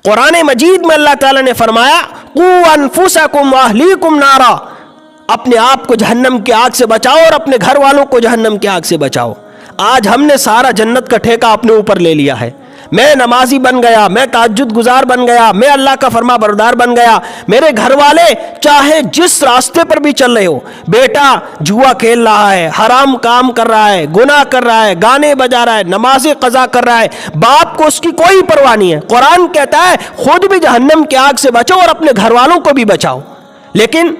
कुरान मजीद में अल्लाह ताला ने फरमाया कू अनफुसकुम व अहलीकुम नारा, अपने आप को जहन्नम की आग से बचाओ और अपने घर वालों को जहन्नम की आग से बचाओ। आज हमने सारा जन्नत का ठेका अपने ऊपर ले लिया है। मैं नमाजी बन गया, मैं तहज्जुद गुजार बन गया, मैं अल्लाह का फरमा बरदार बन गया। मेरे घर वाले चाहे जिस रास्ते पर भी चल रहे हो, बेटा जुआ खेल रहा है, हराम काम कर रहा है, गुनाह कर रहा है, गाने बजा रहा है, नमाजें कज़ा कर रहा है, बाप को उसकी कोई परवाह नहीं है। कुरान कहता है खुद भी जहन्नम की आग से बचो और अपने घर वालों को भी बचाओ, लेकिन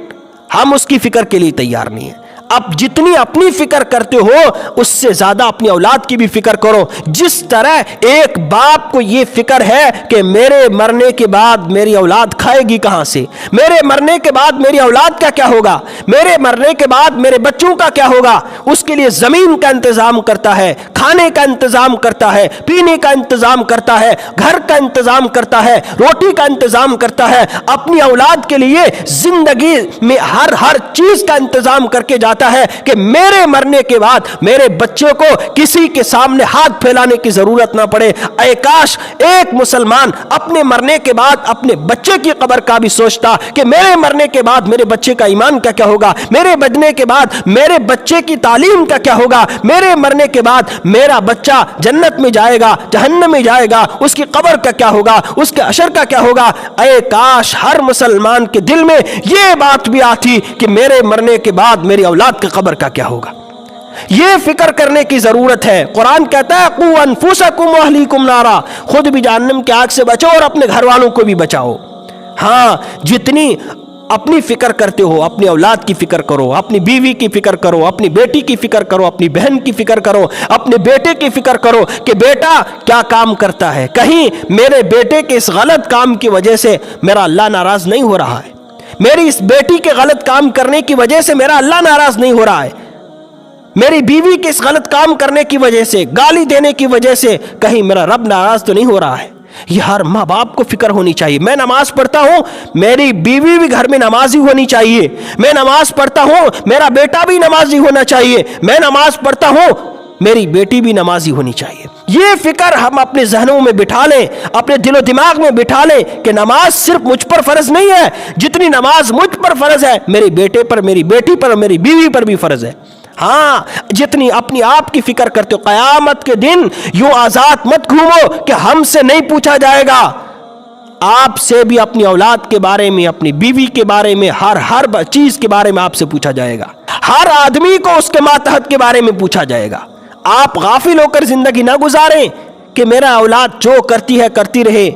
हम उसकी फिक्र के लिए तैयार नहीं है। अब जितनी अपनी फिक्र करते हो उससे ज्यादा अपनी औलाद की भी फिक्र करो। जिस तरह एक बाप को यह फिक्र है कि मेरे मरने के बाद मेरी औलाद खाएगी कहां से, मेरे मरने के बाद मेरी औलाद का क्या होगा, मेरे मरने के बाद मेरे बच्चों का क्या होगा, उसके लिए जमीन का इंतजाम करता है, खाने का इंतजाम करता है, पीने का इंतजाम करता है, घर का इंतजाम करता है, रोटी का इंतजाम करता है, अपनी औलाद के लिए जिंदगी में हर चीज का इंतजाम करके जाता है कि मेरे मरने के बाद मेरे बच्चे को किसी के सामने हाथ फैलाने की जरूरत ना पड़े। ऐ काश एक मुसलमान अपने मरने के बाद अपने बच्चे की कब्र का भी सोचता कि मेरे मरने के बाद मेरे बच्चे का ईमान का क्या होगा, मेरे बचने के बाद मेरे बच्चे की तालीम का क्या होगा, मेरे मरने के बाद मेरा बच्चा जन्नत में जाएगा जहन्नम में जाएगा, उसकी कब्र का क्या होगा, उसके अशर का क्या होगा। ऐ काश हर मुसलमान के दिल में यह बात भी आती कि मेरे मरने के बाद मेरी औलाद की कब्र का क्या होगा। यह फिक्र करने की जरूरत है। कुरान कहता है कू अनफुसकुम व अहलीकुम नारा, खुद भी जहन्नम की आग से बचो और अपने घर वालों को भी बचाओ। हाँ, जितनी अपनी फिक्र करते हो अपनी औलाद की फिक्र करो, अपनी बीवी की फिक्र करो, अपनी बेटी की फिक्र करो, अपनी बहन की फिक्र करो, अपने बेटे की फिक्र करो कि बेटा क्या काम करता है, कहीं मेरे बेटे के इस गलत काम की वजह से मेरा अल्लाह नाराज नहीं हो रहा है, मेरी इस बेटी के गलत काम करने की वजह से मेरा अल्लाह नाराज नहीं हो रहा है, मेरी बीवी के इस गलत काम करने की वजह से, गाली देने की वजह से कहीं मेरा रब नाराज तो नहीं हो रहा है। ये हर माँ बाप को फिक्र होनी चाहिए। मैं नमाज पढ़ता हूँ, मेरी बीवी भी घर में नमाजी होनी चाहिए। मैं नमाज पढ़ता हूँ, मेरा बेटा भी नमाजी होना चाहिए। मैं नमाज पढ़ता हूँ, मेरी बेटी भी नमाजी होनी चाहिए। ये फिक्र हम अपने जहनों में बिठा लें, अपने दिलो दिमाग में बिठा लें कि नमाज सिर्फ मुझ पर फर्ज नहीं है, जितनी नमाज मुझ पर फर्ज है मेरे बेटे पर, मेरी बेटी पर, मेरी बीवी पर भी फर्ज है। हाँ, जितनी अपनी आप की फिक्र करते हो, कयामत के दिन यूं आजाद मत घूमो कि हमसे नहीं पूछा जाएगा। आपसे भी अपनी औलाद के बारे में, अपनी बीवी के बारे में, हर चीज के बारे में आपसे पूछा जाएगा। हर आदमी को उसके मातहत के बारे में पूछा जाएगा। आप गाफिल होकर जिंदगी ना गुजारें कि मेरा औलाद जो करती है करती रहे,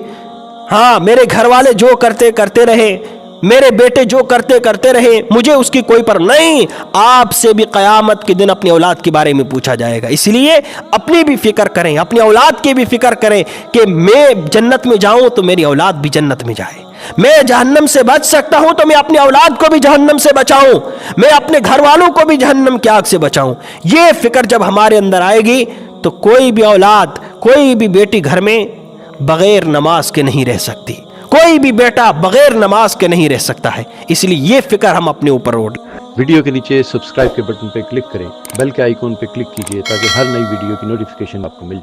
हाँ मेरे घर वाले जो करते करते रहे, मेरे बेटे जो करते करते रहे, मुझे उसकी कोई पर नहीं। आपसे भी क़यामत के दिन अपनी औलाद के बारे में पूछा जाएगा। इसलिए अपनी भी फिक्र करें, अपनी औलाद की भी फिक्र करें कि मैं जन्नत में जाऊं तो मेरी औलाद भी जन्नत में जाए। मैं जहन्नम से बच सकता हूं तो मैं अपनी औलाद को भी जहन्नम से बचाऊं, मैं अपने घर वालों को भी जहन्नम की आग से बचाऊं। ये फिक्र जब हमारे अंदर आएगी तो कोई भी औलाद, कोई भी बेटी घर में बगैर नमाज के नहीं रह सकती, कोई भी बेटा बगैर नमाज के नहीं रह सकता है। इसलिए ये फिक्र हम अपने ऊपर रोड। वीडियो के नीचे सब्सक्राइब के बटन पर क्लिक करें, बेल के आइकॉन पर क्लिक कीजिए ताकि हर नई वीडियो की नोटिफिकेशन आपको मिल जाए।